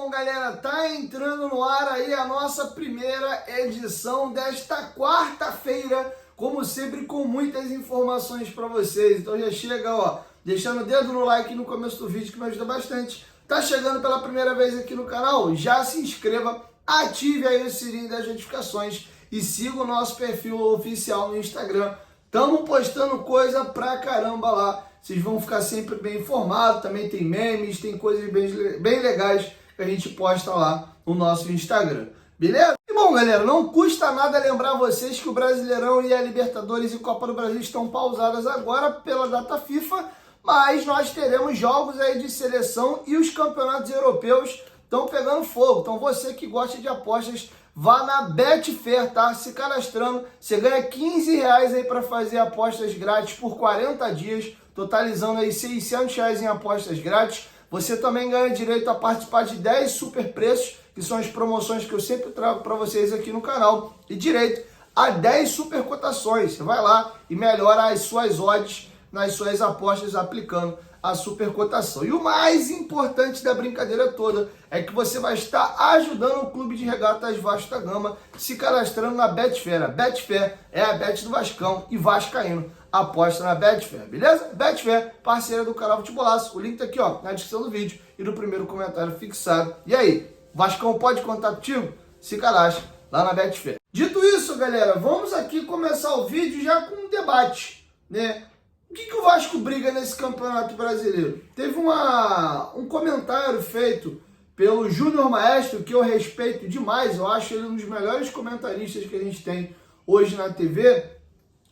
Bom, galera, tá entrando no ar aí a nossa primeira edição desta quarta-feira, como sempre, com muitas informações para vocês. Então já chega, ó, deixando o dedo no like no começo do vídeo, que me ajuda bastante. Tá chegando pela primeira vez aqui no canal? Já se inscreva, ative aí o sininho das notificações e siga o nosso perfil oficial no Instagram. Estamos postando coisa pra caramba lá. Vocês vão ficar sempre bem informados. Também tem memes, tem coisas bem legais que a gente posta lá no nosso Instagram. Beleza? E bom, galera, não custa nada lembrar vocês que o Brasileirão e a Libertadores e Copa do Brasil estão pausadas agora pela data FIFA, mas nós teremos jogos aí de seleção e os campeonatos europeus estão pegando fogo. Então você que gosta de apostas, vá na Betfair, tá? Se cadastrando, você ganha R$15 aí para fazer apostas grátis por 40 dias, totalizando aí R$600 em apostas grátis. Você também ganha direito a participar de 10 super preços, que são as promoções que eu sempre trago para vocês aqui no canal, e direito a 10 super cotações. Você vai lá e melhora as suas odds nas suas apostas aplicando a super cotação. E o mais importante da brincadeira toda é que você vai estar ajudando o Clube de Regatas Vasco da Gama se cadastrando na Betfair. A Betfair é a bet do Vascão e vascaíno aposta na Betfair, beleza? Betfair, parceira do canal Futebolaço. O link tá aqui, ó, na descrição do vídeo e no primeiro comentário fixado. E aí, Vascão pode contar contigo? Se cadastre lá na Betfair. Dito isso, galera, vamos aqui começar o vídeo já com um debate, né? O que o Vasco briga nesse Campeonato Brasileiro? Teve um comentário feito pelo Júnior Maestro, que eu respeito demais, eu acho ele um dos melhores comentaristas que a gente tem hoje na TV,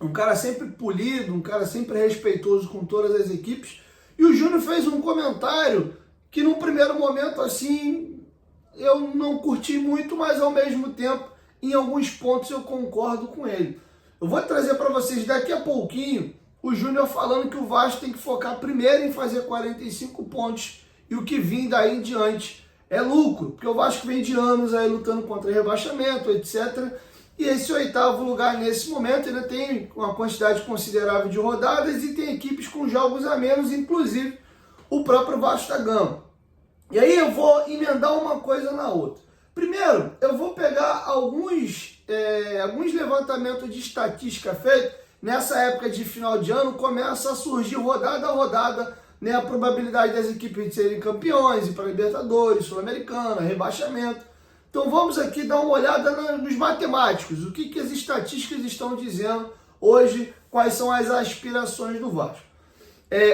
um cara sempre polido, um cara sempre respeitoso com todas as equipes, e o Júnior fez um comentário que num primeiro momento, assim, eu não curti muito, mas ao mesmo tempo, em alguns pontos eu concordo com ele. Eu vou trazer para vocês daqui a pouquinho o Júnior falando que o Vasco tem que focar primeiro em fazer 45 pontos e o que vir daí em diante é lucro, porque o Vasco vem de anos aí lutando contra rebaixamento, etc. E esse 8º lugar nesse momento ainda tem uma quantidade considerável de rodadas e tem equipes com jogos a menos, inclusive o próprio Vasco da Gama. E aí eu vou emendar uma coisa na outra. Primeiro, eu vou pegar alguns levantamentos de estatística feitos. Nessa época de final de ano, começa a surgir rodada a rodada, né, a probabilidade das equipes de serem campeões, ir para Libertadores, Sul-Americana, rebaixamento. Então vamos aqui dar uma olhada nos matemáticos, o que as estatísticas estão dizendo hoje, quais são as aspirações do Vasco.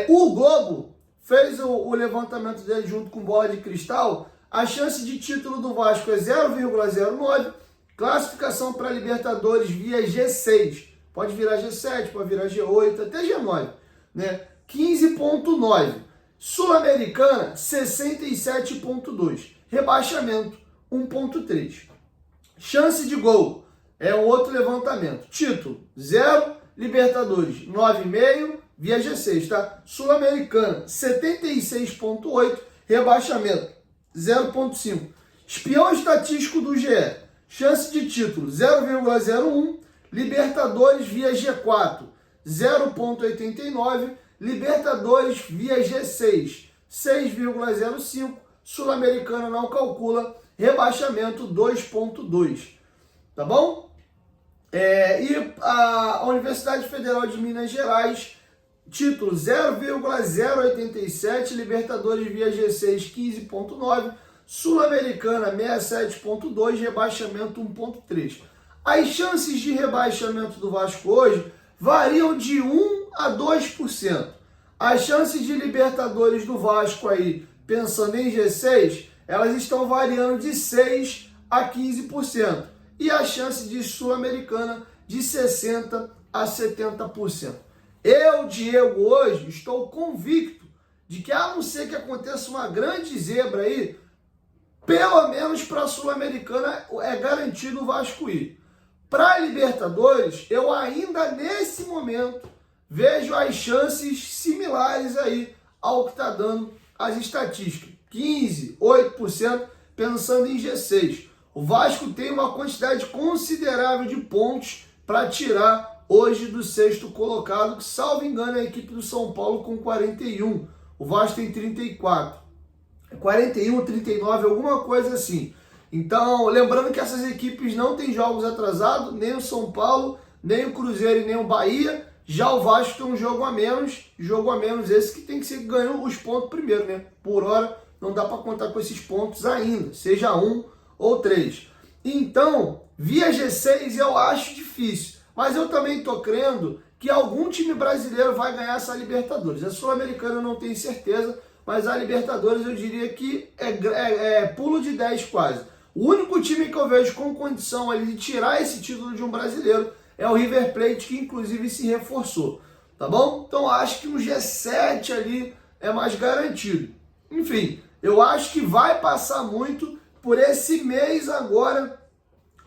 O Globo fez o levantamento dele junto com Bola de Cristal, a chance de título do Vasco é 0,09, classificação para Libertadores via G6. Pode virar G7, pode virar G8, até G9, né? 15,9. Sul-Americana, 67,2. Rebaixamento, 1,3. Chance de gol, é um outro levantamento. Título, 0. Libertadores, 9,5. Via G6, tá? Sul-Americana, 76,8. Rebaixamento, 0,5. Espião estatístico do GE, chance de título, 0,01. Libertadores via G4, 0,89. Libertadores via G6, 6,05. Sul-Americana não calcula. Rebaixamento, 2,2. Tá bom? E a Universidade Federal de Minas Gerais, título 0,087. Libertadores via G6, 15,9. Sul-Americana, 67,2. Rebaixamento, 1,3. As chances de rebaixamento do Vasco hoje variam de 1 a 2%. As chances de Libertadores do Vasco aí, pensando em G6, elas estão variando de 6 a 15%. E a chance de Sul-Americana de 60 a 70%. Eu, Diego, hoje estou convicto de que, a não ser que aconteça uma grande zebra aí, pelo menos para a Sul-Americana é garantido o Vasco ir. Para a Libertadores, eu ainda nesse momento vejo as chances similares aí ao que está dando as estatísticas. 15, 8%, pensando em G6. O Vasco tem uma quantidade considerável de pontos para tirar hoje do 6º colocado, que, salvo engano, é a equipe do São Paulo com 41. O Vasco tem 34. 41, 39, alguma coisa assim. Então, lembrando que essas equipes não têm jogos atrasados, nem o São Paulo, nem o Cruzeiro e nem o Bahia. Já o Vasco tem um jogo a menos esse que tem que ser ganho os pontos primeiro, né? Por hora, não dá para contar com esses pontos ainda, seja 1 ou 3. Então, via G6 eu acho difícil, mas eu também estou crendo que algum time brasileiro vai ganhar essa Libertadores. A Sul-Americana eu não tenho certeza, mas a Libertadores eu diria que é pulo de 10 quase. O único time que eu vejo com condição ali de tirar esse título de um brasileiro é o River Plate, que inclusive se reforçou, tá bom? Então acho que um G7 ali é mais garantido. Enfim, eu acho que vai passar muito por esse mês agora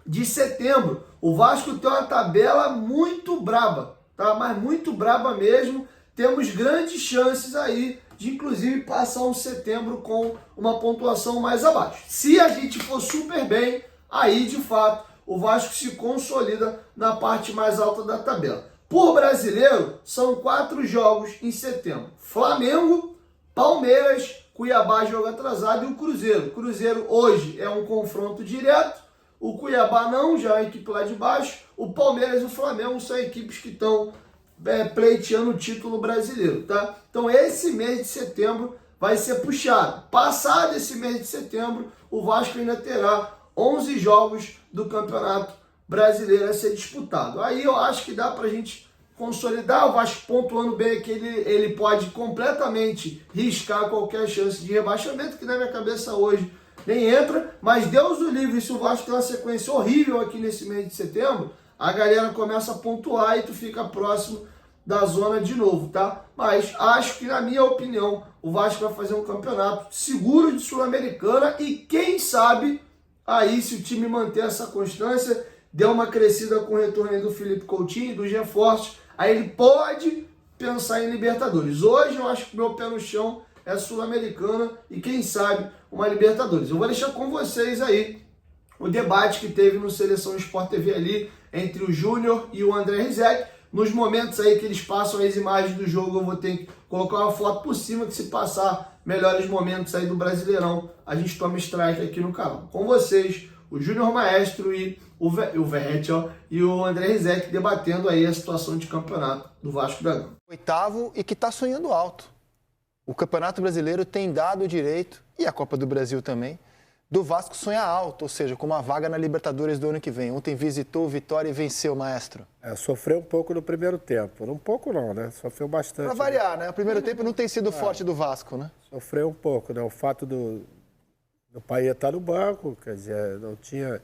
de setembro. O Vasco tem uma tabela muito braba, tá? Mas muito braba mesmo. Temos grandes chances aí de inclusive passar um setembro com uma pontuação mais abaixo. Se a gente for super bem, aí de fato o Vasco se consolida na parte mais alta da tabela. Por brasileiro, são 4 jogos em setembro. Flamengo, Palmeiras, Cuiabá jogo atrasado e o Cruzeiro. O Cruzeiro hoje é um confronto direto, o Cuiabá não, já é a equipe lá de baixo. O Palmeiras e o Flamengo são equipes que estão pleiteando o título brasileiro, tá? Então esse mês de setembro vai ser puxado. Passado esse mês de setembro, o Vasco ainda terá 11 jogos do Campeonato Brasileiro a ser disputado. Aí eu acho que dá pra gente consolidar. O Vasco pontuando bem que ele pode completamente riscar qualquer chance de rebaixamento, que na minha cabeça hoje nem entra, mas Deus o livre, se o Vasco tem uma sequência horrível aqui nesse mês de setembro, a galera começa a pontuar e tu fica próximo da zona de novo, tá? Mas acho que, na minha opinião, o Vasco vai fazer um campeonato seguro de Sul-Americana e quem sabe, aí se o time manter essa constância, der uma crescida com o retorno aí do Felipe Coutinho, dos reforços, aí ele pode pensar em Libertadores. Hoje eu acho que meu pé no chão é Sul-Americana e quem sabe uma Libertadores. Eu vou deixar com vocês aí o debate que teve no Seleção Sport TV ali entre o Júnior e o André Rizek. Nos momentos aí que eles passam as imagens do jogo, eu vou ter que colocar uma foto por cima, que se passar melhores momentos aí do Brasileirão, a gente toma strike aqui no canal. Com vocês, o Júnior Maestro e o Verrete, e o André Rizek debatendo aí a situação de campeonato do Vasco da Gama. Oitavo e que está sonhando alto. O Campeonato Brasileiro tem dado o direito, e a Copa do Brasil também, do Vasco sonhar alto, ou seja, com uma vaga na Libertadores do ano que vem. Ontem visitou o Vitória e venceu, Maestro. Sofreu um pouco no primeiro tempo. Um pouco não, né? Sofreu bastante. Para variar, né? O primeiro tempo não tem sido forte do Vasco, né? Sofreu um pouco, né? O fato do Paê estar no banco, quer dizer, não tinha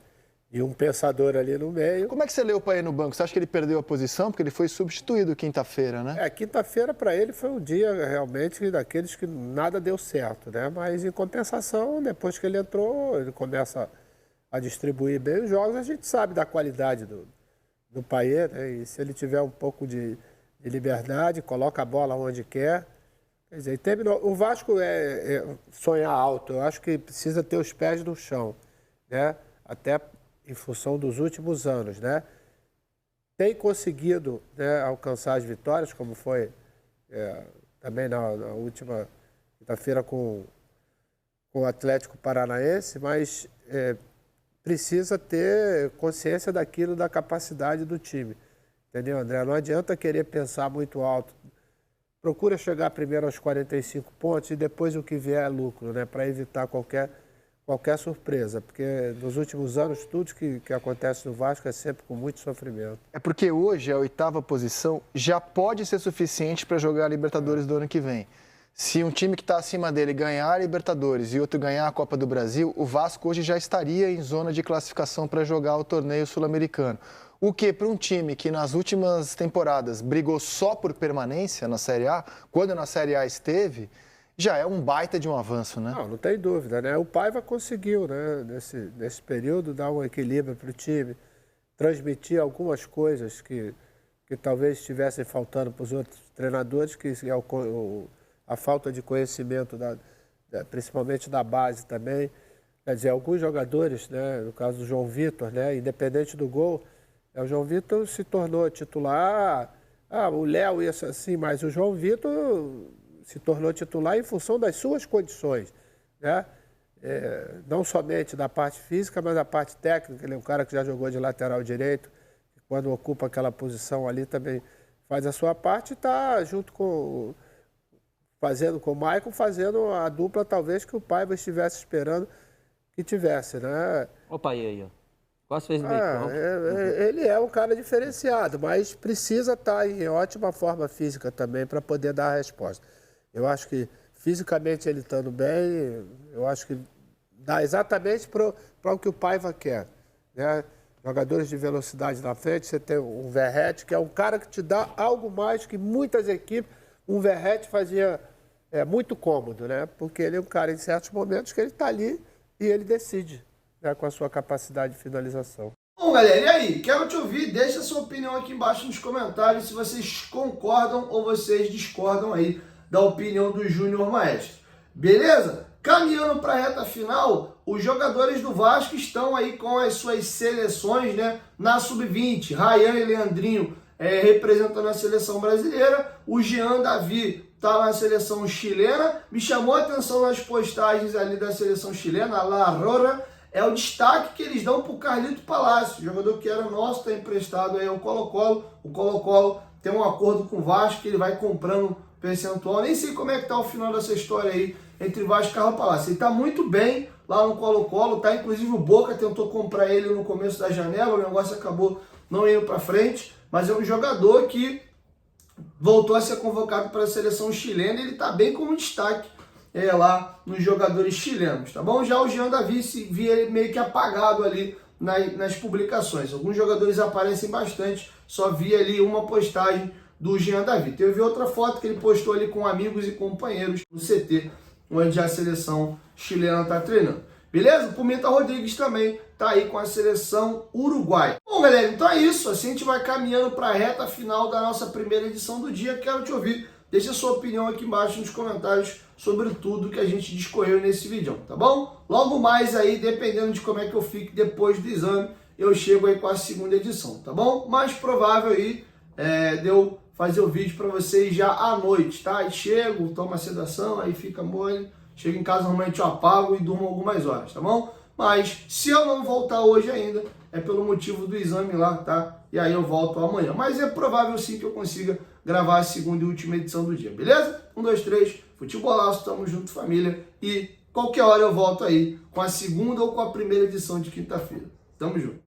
nenhum pensador ali no meio. Como é que você leu o Paê no banco? Você acha que ele perdeu a posição? Porque ele foi substituído quinta-feira, né? Quinta-feira para ele foi um dia realmente daqueles que nada deu certo, né? Mas em compensação, depois que ele entrou, ele começa a distribuir bem os jogos, a gente sabe da qualidade do Paê, né? E se ele tiver um pouco de liberdade, coloca a bola onde quer. Quer dizer, terminou. O Vasco sonhar alto, eu acho que precisa ter os pés no chão, né? Até em função dos últimos anos, né? Tem conseguido, né, alcançar as vitórias, como foi também na última quinta-feira com o Atlético Paranaense, mas precisa ter consciência daquilo, da capacidade do time. Entendeu, André? Não adianta querer pensar muito alto. Procura chegar primeiro aos 45 pontos e depois o que vier é lucro, né? Para evitar qualquer surpresa, porque nos últimos anos tudo que acontece no Vasco é sempre com muito sofrimento. É porque hoje a oitava posição já pode ser suficiente para jogar a Libertadores do ano que vem. Se um time que está acima dele ganhar a Libertadores e outro ganhar a Copa do Brasil, o Vasco hoje já estaria em zona de classificação para jogar o torneio sul-americano. O que para um time que nas últimas temporadas brigou só por permanência na Série A, quando na Série A esteve, já é um baita de um avanço, né? Não tem dúvida, né? O Paiva conseguiu, né, nesse período, dar um equilíbrio para o time, transmitir algumas coisas que talvez estivessem faltando para os outros treinadores, que é a falta de conhecimento, principalmente da base também. Quer dizer, alguns jogadores, né, no caso do João Vitor, né, independente do gol, o João Vitor se tornou titular. O Léo ia assim, mas o João Vitor se tornou titular em função das suas condições, né? Não somente da parte física, mas da parte técnica. Ele é um cara que já jogou de lateral direito, quando ocupa aquela posição ali também faz a sua parte e está junto com o Maicon, fazendo a dupla talvez que o Paiva estivesse esperando que tivesse, né? Opa, aí, ó. Quase fez meio campo. Ele é um cara diferenciado, mas precisa estar em ótima forma física também para poder dar a resposta. Eu acho que fisicamente ele estando bem, eu acho que dá exatamente para o que o Paiva quer, né? Jogadores de velocidade na frente, você tem um Verratti, que é um cara que te dá algo mais que muitas equipes. Um Verratti fazia muito cômodo, né? Porque ele é um cara, em certos momentos, que ele está ali e ele decide, né? Com a sua capacidade de finalização. Bom, galera, e aí? Quero te ouvir. Deixa a sua opinião aqui embaixo nos comentários se vocês concordam ou vocês discordam aí da opinião do Júnior Maestro. Beleza? Caminhando para a reta final, os jogadores do Vasco estão aí com as suas seleções, né, na Sub-20. Ryan e Leandrinho representando a seleção brasileira. O Jean Davi está na seleção chilena. Me chamou a atenção nas postagens ali da seleção chilena, a La Aurora. É o destaque que eles dão para o Carlito Palácio, jogador que era nosso, está emprestado aí ao Colo-Colo. O Colo-Colo tem um acordo com o Vasco que ele vai comprando percentual. Nem sei como é que tá o final dessa história aí entre Vasco e Carlos Palácio. Ele tá muito bem lá no Colo-Colo, tá? Inclusive o Boca tentou comprar ele no começo da janela, o negócio acabou não indo para frente, mas é um jogador que voltou a ser convocado para a seleção chilena e ele tá bem como destaque lá nos jogadores chilenos, tá bom? Já o Jean Davi se via ele meio que apagado ali nas publicações. Alguns jogadores aparecem bastante, só vi ali uma postagem do Jean Davi. Teve outra foto que ele postou ali com amigos e companheiros no CT, onde a seleção chilena está treinando. Beleza? O Pimenta Rodrigues também está aí com a seleção uruguaia. Bom, galera, então é isso. Assim a gente vai caminhando para a reta final da nossa primeira edição do dia. Quero te ouvir. Deixa a sua opinião aqui embaixo nos comentários sobre tudo que a gente discorreu nesse vídeo, tá bom? Logo mais aí, dependendo de como é que eu fique depois do exame, eu chego aí com a segunda edição, tá bom? Mais provável aí de eu fazer o vídeo para vocês já à noite, tá? Aí chego, tomo a sedação, aí fica mole, chego em casa, normalmente eu apago e durmo algumas horas, tá bom? Mas se eu não voltar hoje ainda, é pelo motivo do exame lá, tá? E aí eu volto amanhã. Mas é provável sim que eu consiga gravar a segunda e última edição do dia, beleza? 1, 2, 3, futebolaço, tamo junto, família. E qualquer hora eu volto aí com a segunda ou com a primeira edição de quinta-feira. Tamo junto.